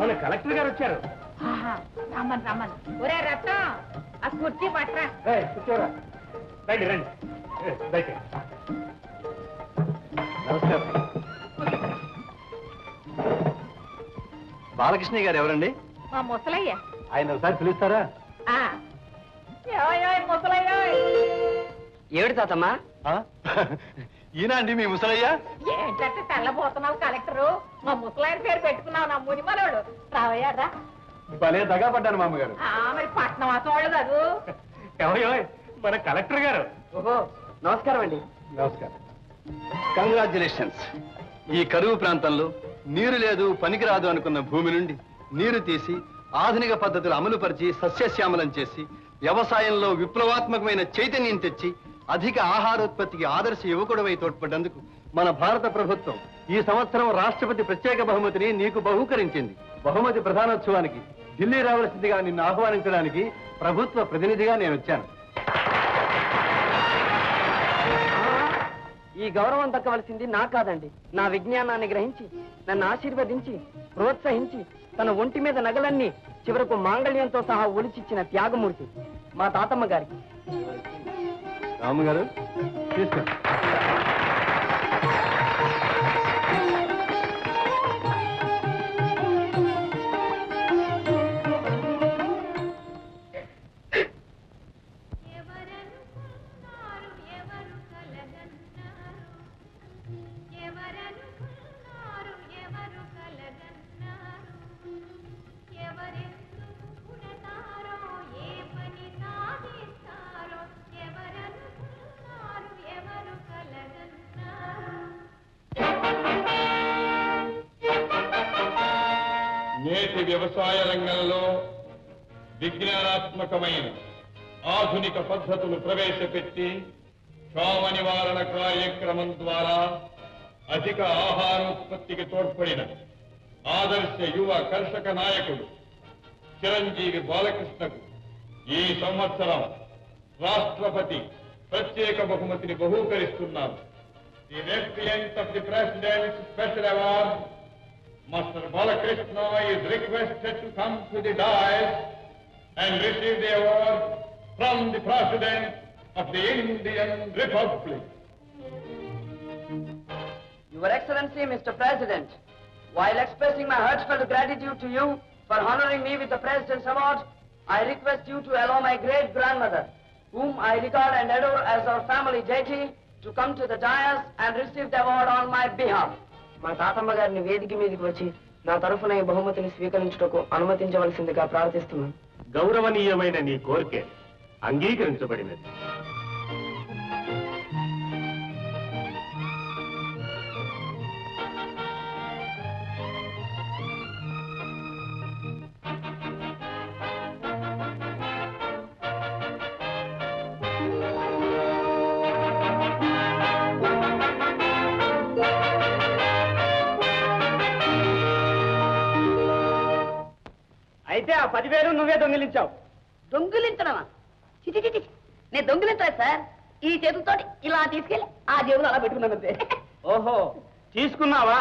మన కలెక్టర్ గారు వచ్చారు. రమ్మని రమ్మని. ఒరే రత్నం, ఆ కుర్చీ పట్టరా. కూర్చోరా. రండి రండి. నమస్కారం. బాలకృష్ణ గారు ఎవరండి? మా ముసలయ్య. ఆయన ఒకసారి పిలుస్తారా? ముసలయ్య ఏమిటి తాతమ్మా? ఈయన అండి మీ ముసలయ్య? ఏంటంటే తెల్లబోతున్నావు కలెక్టరు. మా ముసలాయన పేరు పెట్టుకున్నావు, నా మునిమనోడు. రావయ్యారా? భలే దగా పడ్డాను మామగారు. మరి పట్నం వాసవాళ్ళు కాదు. ఎవరో మన కలెక్టర్ గారు. ఓహో, నమస్కారం అండి. నమస్కారం. కంగ్రాచ్యులేషన్స్. ఈ కరువు ప్రాంతంలో నీరు లేదు, పనికిరాదు అనుకున్న భూమి నుండి నీరు తీసి ఆధునిక పద్ధతులు అమలుపరిచి సస్యశ్యామలం చేసి వ్యవసాయంలో విప్లవాత్మకమైన చైతన్యం తెచ్చి అధిక ఆహారోత్పత్తికి ఆదర్శ యువకుడివై తోడ్పడ్డందుకు మన భారత ప్రభుత్వం ఈ సంవత్సరం రాష్ట్రపతి ప్రత్యేక బహుమతిని నీకు బహూకరించింది. బహుమతి ప్రధానోత్సవానికి ఢిల్లీ రావాల్సిందిగా నిన్ను ఆహ్వానించడానికి ప్రభుత్వ ప్రతినిధిగా నేను వచ్చాను. ఈ గౌరవం దక్కవలసింది నా కాదండి, నా విజ్ఞానాన్ని గ్రహించి నన్ను ఆశీర్వదించి ప్రోత్సహించి తన ఒంటి మీద నగలన్నీ చివరకు మాంగళ్యంతో సహా ఒలిచిచ్చిన త్యాగమూర్తి మా తాతమ్మ గారికి. రాముగారు తీసుకో. నేటి వ్యవసాయ రంగంలో విజ్ఞానాత్మకమైన ఆధునిక పద్ధతులు ప్రవేశపెట్టి క్షామ నివారణ కార్యక్రమం ద్వారా అధిక ఆహారోత్పత్తికి తోడ్పడిన ఆదర్శ యువ కర్షక నాయకుడు చిరంజీవి బాలకృష్ణకు ఈ సంవత్సరం రాష్ట్రపతి ప్రత్యేక బహుమతిని బహూకరిస్తున్నారు. The recipient of the President's Special Award, Master Balakrishna, is requested to come to the dais and receive the award from the President of the Indian Republic. Your Excellency, Mr. President, while expressing my heartfelt gratitude to you for honoring me with the President's Award, I request you to allow my great-grandmother, whom I regard and adore as our family deity, to come to the dais and receive the award on my behalf. మా తాతమ్మ గారిని వేదిక మీదకి వచ్చి నా తరఫున ఈ బహుమతిని స్వీకరించుటకు అనుమతించవలసిందిగా ప్రార్థిస్తున్నాను. గౌరవనీయమైన నీ కోరిక అంగీకరించబడినది. అయితే ఆ 10,000 నువ్వే దొంగిలించావు. దొంగిలించడమా? చిటి నేను దొంగిలించలేదు సార్. ఈ చేతులతో ఇలా తీసుకెళ్ళి ఆ జేబులో అలా పెట్టుకున్నాను. ఓహో, తీసుకున్నావా?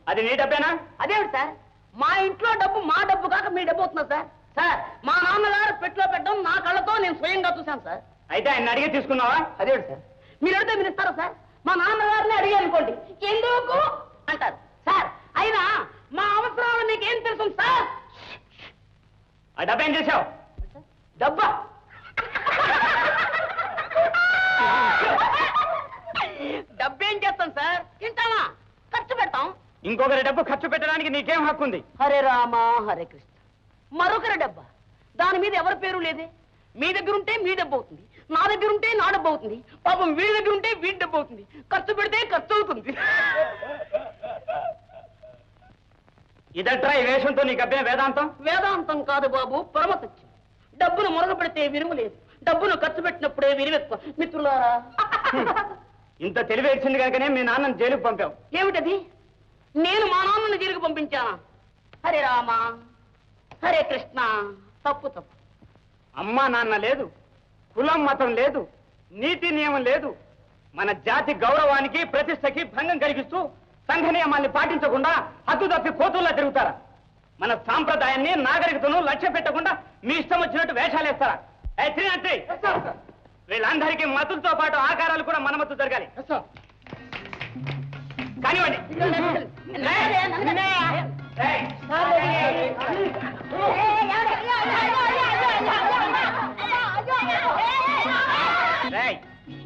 అది నీ డబ్బేనా? అదేమిటి సార్, మా ఇంట్లో డబ్బు మా డబ్బు కాక మీ డబ్బు అవుతున్నా సార్. సార్, మా నాన్నగారు పెట్టులో పెట్టడం నా కళ్ళతో నేను స్వయంగా చూశాను సార్. అయితే ఆయన అడిగి తీసుకున్నావా? అదేమిటి సార్, మీరు అడిగితే మీరు ఇస్తారా సార్? మా నాన్నగారిని అడిగి అనుకోండి, ఎందుకు అంటారు సార్. అయినా మా అవసరాలు మీకేం తెలుసు సార్? ఆ డబ్బా ఏం చేశావు? డబ్బా డబ్బేం చేస్తాం సార్? తింటామా? ఖర్చు పెడతాం. ఇంకొకరి డబ్బు ఖర్చు పెట్టడానికి నీకేం హక్కు ఉంది? హరే రామా హరే కృష్ణ. మరొకరి డబ్బా, దాని మీద ఎవరి పేరు లేదే. మీ దగ్గర ఉంటే మీ డబ్బు అవుతుంది, నా దగ్గర ఉంటే నా డబ్బు అవుతుంది. పాపం వీడి దగ్గర ఉంటే వీడి డబ్బు అవుతుంది. ఖర్చు పెడితే ఖర్చు అవుతుంది. ఇదట్రా ఈ వేషంతో నీకు అబ్బే వేదాంతం? వేదాంతం కాదు బాబు, పరమసత్యం. డబ్బును మొరగ పెడితే విలువ లేదు, డబ్బును ఖర్చు పెట్టినప్పుడే విలువెక్కువ. మిత్రులారా, ఇంత తెలివేసింది కనుకనే మీ నాన్నని జైలుకు పంపావు. ఏమిటది? నేను మా నాన్నను జైలుకు పంపించానా? హరే రామ హరే కృష్ణ. తప్పు తప్పు. అమ్మా నాన్న లేదు, కులం మతం లేదు, నీతి నియమం లేదు. మన జాతి గౌరవానికి ప్రతిష్టకి భంగం కలిగిస్తూ సంఘ నియమాల్ని పాటించకుండా హద్దు తప్పి కోతుల్లా తిరుగుతారా? మన సాంప్రదాయాన్ని నాగరికతను లక్ష్య పెట్టకుండా మీ ఇష్టం వచ్చినట్టు వేషాలేస్తారా? వీళ్ళందరికీ మతులతో పాటు ఆకారాలు కూడా మనమత్తు జరగాలి. కానివ్వండి.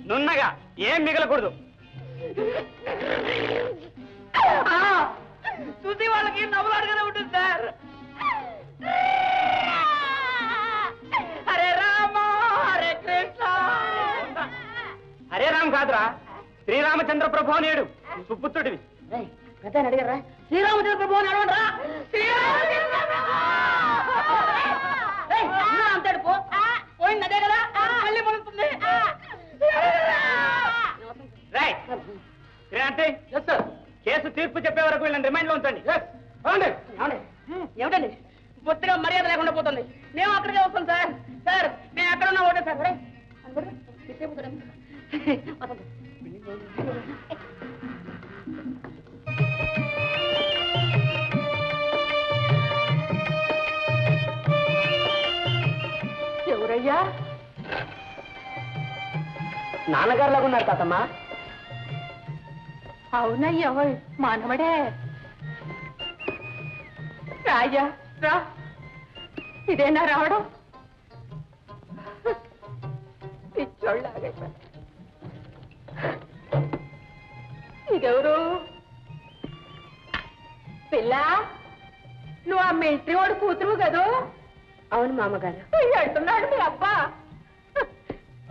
నున్నగా ఏం మిగలకూడదు. చూసి వాళ్ళకి నవ్వులాడుగానే ఉంటుంది సార్. హరే రామ హరే కృష్ణ. హరే రామ్ కాదురా, శ్రీరామచంద్ర ప్రభు నేడు సుపుత్రుడివి. పెద్ద అడిగారా? శ్రీరామచంద్ర ప్రభు అని అడగరా? అంతాడు పోయింది అదే కదా, మళ్ళీ పడుతుంది. కేసు తీర్పు చెప్పే వరకు వీళ్ళని రిమైండ్ లో ఉంచండి. ఏమిటండి బొత్తిగా మర్యాద లేకుండా పోతుంది. మేము అక్కడికే వస్తాం సార్. సార్ మేము ఎక్కడున్నా ఒకటే సార్. ఎవరయ్యా? నాన్నగారు లాగున్నారు తాతమ్మా. అవునయ్యో మానవడే. రాజా రా, ఇదేనా రావడం? పిచ్చోళ్ళలాగా ఇదెవరు? పిల్ల, నువ్వు ఆ మిలిటరీ వాడు కూతురు కదూ? అవును మామగారు. అంటున్నాడు మీ అబ్బా.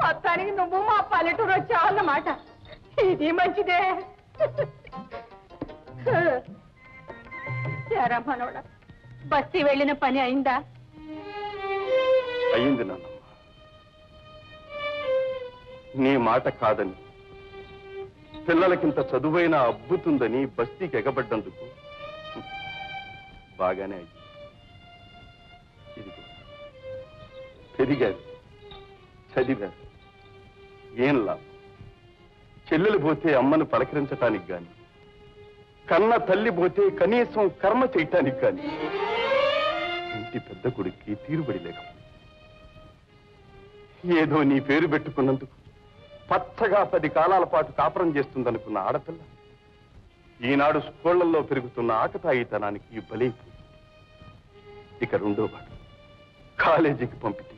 మొత్తానికి నువ్వు మా పల్లెటూరు వచ్చావన్నమాట. ఇది మంచిదే. ఎరా మనోడా, బస్తీ వెళ్ళిన పని అయిందా? అయింది నాన్నమ్మ. నీ మాట కాదని, పిల్లలకింత చదువైనా అబ్బుతుందని బస్తీకి ఎగబడ్డందుకు బాగానే అయింది. ఇదిగో పెరిగారు, చదివారు, ఏం లాభం? చెల్లెలు పోతే అమ్మను పలకరించటానికి గాని, కన్న తల్లి పోతే కనీసం కర్మ చేయటానికి గాని ఇంటి పెద్ద కొడుక్కి తీరుబడి లేకపోయింది. ఏదో నీ పేరు పెట్టుకున్నందుకు పచ్చగా 10 కాలాల పాటు కాపురం చేస్తుందనుకున్న ఆడపిల్ల ఈనాడు స్కూళ్లలో పెరుగుతున్న ఆకతాయితనానికి బలైపోయింది. ఇక రెండో వాడు కాలేజీకి పంపితే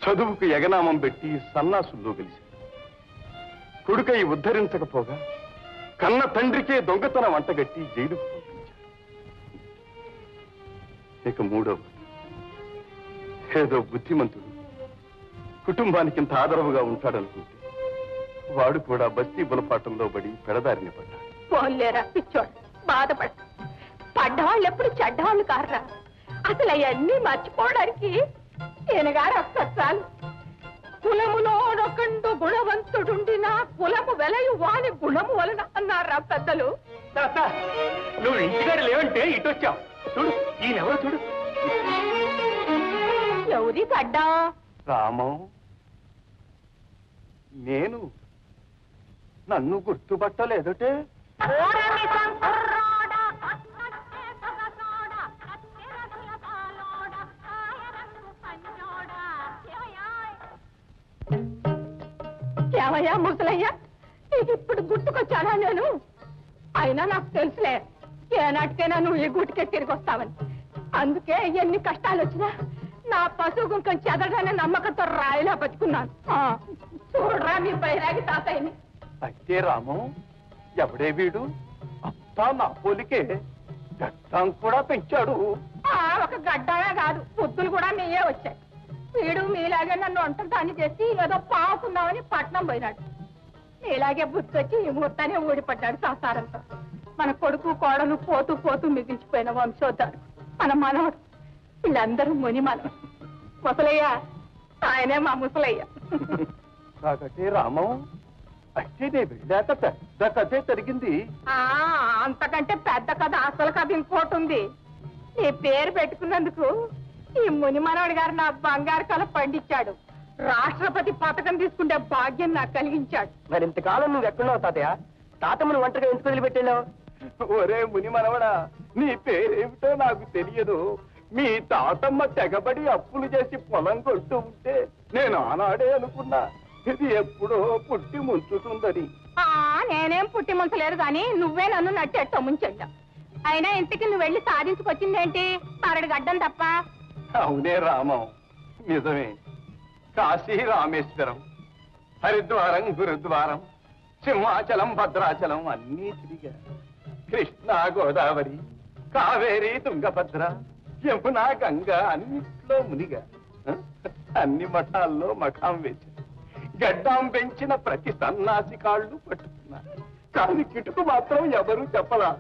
చదువుకు ఎగనామం పెట్టి సన్నాసుల్లో గెలిచాడు. కొడుకై ఉద్ధరించకపోగా కన్న తండ్రికే దొంగతనం అంటగట్టి జైలుకు పంపించాడు. ఇక మూడో ఏదో బుద్ధిమంతుడు కుటుంబానికి ఇంత ఆదరవుగా ఉంటాడనుకుంటే వాడు కూడా బస్తీ బులపాటంలో పడి పెడదారిని పడ్డాడు. పోన్లేరా పిచ్చోడు, బాధపడ. పడ్డవాళ్ళు ఎప్పుడు చెడ్డవాళ్ళు కారరా. అసలు అవన్నీ మర్చిపోవడానికి ఈయనగారు వస్తారు చాలు. కులములో ఒకండు గుణవంతుడుండిన కులము వెలయు వాని గుణము వలన అన్నారా పెద్దలు. నువ్వు ఇంటికాడ లేవంటే ఇటు వచ్చావు. చూడు ఈయనెవరో చూడు. ఎవరి గడ్డా? రామం, నేను నన్ను గుర్తుపట్టలేదటే. ఏమయ్యా ముసలయ్యా, నీకు ఇప్పుడు గుర్తుకొచ్చానా నేను? అయినా నాకు తెలుసులే, ఏనాటికైనా నువ్వు ఈ గుటికే తిరిగి వస్తావని. అందుకే ఎన్ని కష్టాలు వచ్చినా నా పశువు గుంకం చెదగానే నమ్మకంతో రాయిలా బతుకున్నాను. చూడరా మీ బైరాగి తాతయ్యని. అయితే రామం, ఎవడే వీడు? అంతా నా పోలికే, గడ్డం కూడా పెంచాడు. ఒక గడ్డమే కాదు, బుద్ధులు కూడా మీయే వచ్చాయి. వీడు మీలాగే నన్ను ఒంటరిదాన్ని చేసి ఏదో పావుకుందామని పట్నం పోయినాడు. మీలాగే బుద్ధి వచ్చి ఈ ముహూర్తాన్ని ఊడిపడ్డాడు సంసారంతో. మన కొడుకు కోడలు పోతూ పోతూ మిగిల్చిపోయిన వంశోద్ధారు మన మనవడు. వీళ్ళందరూ ముని మనవడు. ముసలయ్య ఆయనే మా ముసలయ్య. కాబట్టి రామం, అయితే నేను వెళ్ళాక పెద్ద కథే జరిగింది. అంతకంటే పెద్ద కథ, అసలు కథ ఇంకోటి ఉంది. నీ పేరు పెట్టుకున్నందుకు ఈ ముని మనవడి గారు నా బంగారు కళ పండించాడు. రాష్ట్రపతి పథకం తీసుకుంటే భాగ్యం నాకు కలిగించాడు. మరి ఇంతకాలం నువ్వు ఎక్కడున్నావు తాతయ్య? తాతమ్మను ఒంటరిగా ఎందుకు వదిలిపెట్టావు? ఒరే ముని మనవడా, నీ పేరేమిటో నాకు తెలియదు. మీ తాతమ్మ తెగబడి అప్పులు చేసి పొలం కొట్టు ఉంటే నేను ఆనాడే అనుకున్నా ఇది ఎప్పుడో పుట్టి ముంచుతుందని. నేనేం పుట్టి ముంచలేదు కానీ నువ్వే నన్ను నట్టేట్టో ముంచెట్టా. అయినా ఇంతకి నువ్వు వెళ్ళి సాధించుకొచ్చిందేంటి? పరడి గడ్డం తప్ప. అవునే రామం, నిజమే. కాశీ రామేశ్వరం, హరిద్వారం గురుద్వారం, సింహాచలం భద్రాచలం అన్నీ తిరిగా. కృష్ణా గోదావరి, కావేరి తుంగభద్ర, యమునా గంగా అన్నిట్లో మునిగా. అన్ని మఠాల్లో మఠాం వేసి గడ్డాం పెంచిన ప్రతి సన్నాసి కాళ్ళు పట్టుకున్నా. కానీ కిటుకు మాత్రం ఎవరూ చెప్పలా.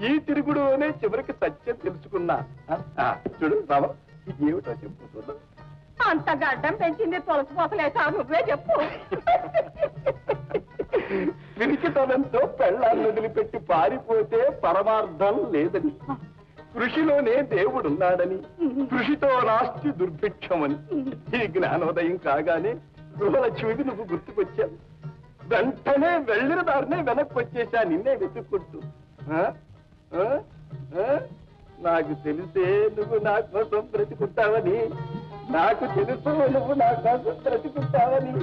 ఈ తిరుగుడునే చివరికి సత్యం తెలుసుకున్నా. చూడు బాబా, ఏమిటో చెప్పుతున్నా. అంత గడ్డం పెంచింది తులసి పోసలేసా? నువ్వే చెప్పు. పిరికితనంతో పెళ్ళాన్ని వదిలిపెట్టి పారిపోతే పరమార్థం లేదని, కృషిలోనే దేవుడున్నాడని, కృషితో నాస్తి దుర్భిక్షమని. ఈ జ్ఞానోదయం కాగానే గృహలక్ష్మికి నువ్వు గుర్తుకొచ్చావు. వెంటనే వెళ్ళిన దారినే వెనక్కి వచ్చేసా నిన్నే వెతుక్కుంటూ. నాకు తెలిసే నువ్వు నా కోసం బ్రతికుంటావని, నాకు తెలుసు నువ్వు నా కోసం బ్రతికుంటావని,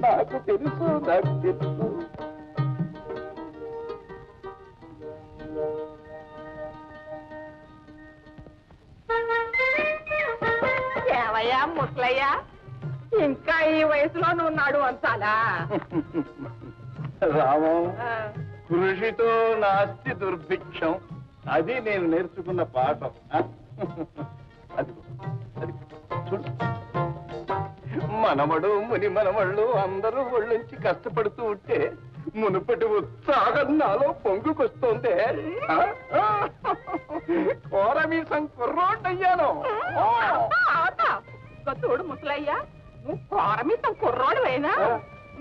నాకు తెలుసు, నాకు తెలుసు. ఏవయ్యా ముసలయ్యా, ఇంకా ఈ వయసులో నువ్వు నడు అంచాలా? రామం, కృషితో నాస్తి దుర్భిక్షం, అది నేను నేర్చుకున్న పాఠం. అది చూడు, మనవడు ముని మనవళ్ళు అందరూ ఒళ్ళుంచి కష్టపడుతూ ఉంటే మునుపటి ఉత్సాహం నాలో పొంగుకొస్తోంది. కోరమీసం కుర్రోడ్డయ్యాను. చూడు ముసలయ్యా, నువ్వు కోరమీసం కుర్రోడువేనా?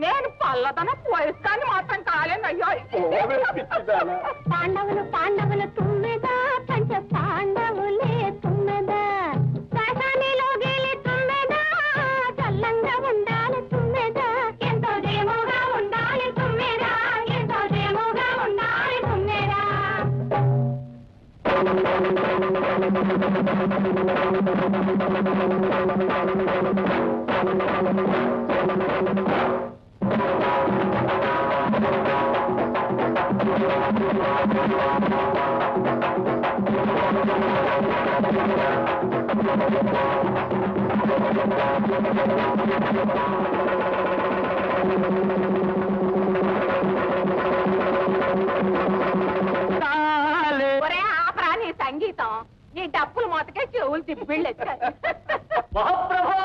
నేను పల్లదన వయస్కాన్ని మాత్రం కాలేనయ్యో. పాండవులు పాండవులు తుమ్మెదా, పంచ పాండవులే తుమ్మెదా, కాశానిలో గెలి తుమ్మెదా, చల్లంగా ఉండాలి తుమ్మెదా, ఎంతో దేముగా ఉండాలి తుమ్మెదా, ఎంతో దేముగా ఉండాలి తుమ్మెదా. ఒరే ఆపరా నీ సంగీతం, ఈ డప్పులు మొతకే చెవులు తిప్పిళ్ళెచ్చాయి. మహాప్రభో,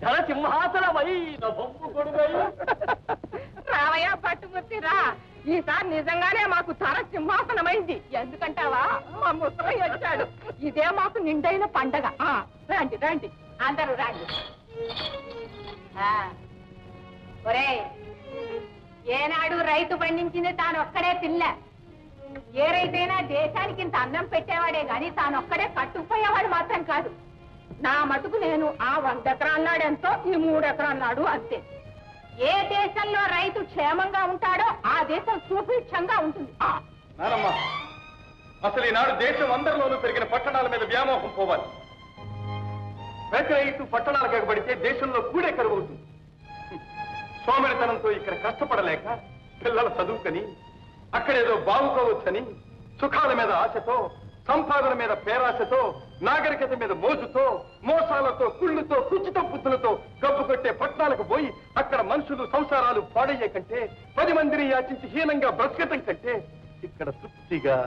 ధన సింహాసనమై నభంపు కొడుగై. రావయ్యా పట్టుకొచ్చిరా, ఈసారి నిజంగానే మాకు ధర సింహాసనమైంది. ఎందుకంటావా, మా ముసలయ్య వచ్చాడు. ఇదే మాకు నిండైన పండగ. రండి రండి, అందరూ రండి. ఒరే, ఏనాడు రైతు పండించింది తాను ఒక్కడే తినలే. ఏ రైతైనా దేశానికి ఇంత అన్నం పెట్టేవాడే గాని తానొక్కడే కట్టుకుపోయేవాడు మాత్రం కాదు. నా మటుకు నేను ఆ 100 ఎకరాల నాడెంతో, ఈ 3 ఎకరాల నాడు అంతే. ఏ దేశంలో రైతు క్షేమంగా ఉంటాడో ఆ దేశం సుభిక్షంగా ఉంటుంది. నానమ్మా, అసలు ఈనాడు దేశం అందరిలోనూ పెరిగిన పట్టణాల మీద వ్యామోహం పోవాలి. ప్రతి రైతు పట్టణాలకు ఎగబడితే దేశంలో కూడే కరువవుతుంది. సోమరితనంతో ఇక్కడ కష్టపడలేక పిల్లల చదువుకని, అక్కడేదో బాగుకోవచ్చని, సుఖాల మీద ఆశతో, సంపాదన మీద పేరాశతో, నాగరికత మీద మోజుతో, మోసాలతో, కుళ్ళుతో, కుచిత బుద్ధులతో గబ్బు కొట్టే పట్టణాలకు పోయి అక్కడ మనుషులు సంసారాలు పాడయ్యే కంటే, 10 మందిని యాచించి హీనంగా బ్రతకటం కంటే ఇక్కడ తృప్తిగా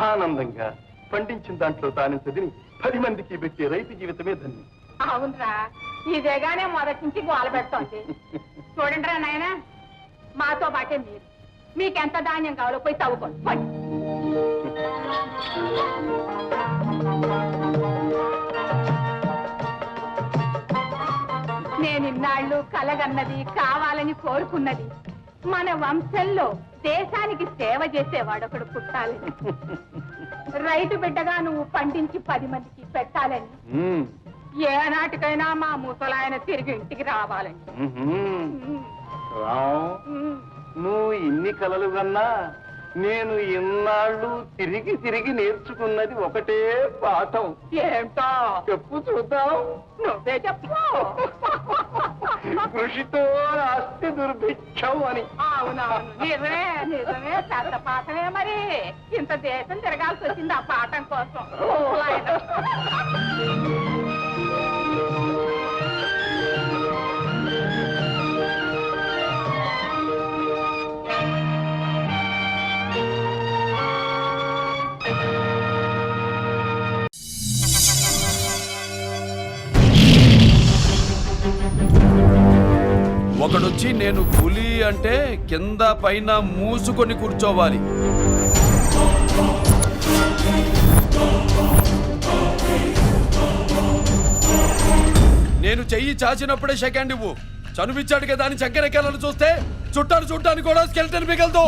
ఆనందంగా పండించిన దాంట్లో తాను చదివి 10 మందికి పెట్టే రైతు జీవితమే ధన్యం. అవునరా, ఇదేగానే మొదటి నుంచి గోల పెడుతోంది. చూడండి రా నాయన, మాతో పాటే మీరు. మీకెంత ధాన్యం కావాలో పోయి తవ్వుకోండి. నేను ఇన్నాళ్ళు కలగన్నది, కావాలని కోరుకున్నది మన వంశంలో దేశానికి సేవ చేసేవాడొకడు పుట్టాలని, రైతు బిడ్డగా నువ్వు పండించి 10 మందికి పెట్టాలని, ఏనాటికైనా మా ముసలాయన తిరిగి ఇంటికి రావాలని. నువ్వు ఇన్ని కలలు కన్నా నేను ఇన్నాళ్ళు తిరిగి తిరిగి నేర్చుకున్నది ఒకటే పాఠం. ఏంటో చెప్పు చూద్దాం. నువ్వే చెప్పు. కృషితో నాస్తి దుర్భిక్షం అని. అవునవును, నిజమే నిజమే, పెద్ద పాఠమే. మరి ఇంత దేశం తిరగాల్సి వచ్చింది ఆ పాఠం కోసం. ఒకడొచ్చి నేను పులి అంటే కింద పైన మూసుకొని కూర్చోవాలి. నేను చెయ్యి చాచినప్పుడే సెకండ్ ఇవ్వు. చనువిచ్చాడు కదా అని చక్కెరెక్కాలను చూస్తే చుట్టాను చూడటానికి కూడా స్కెల్టన్ మిగలదు.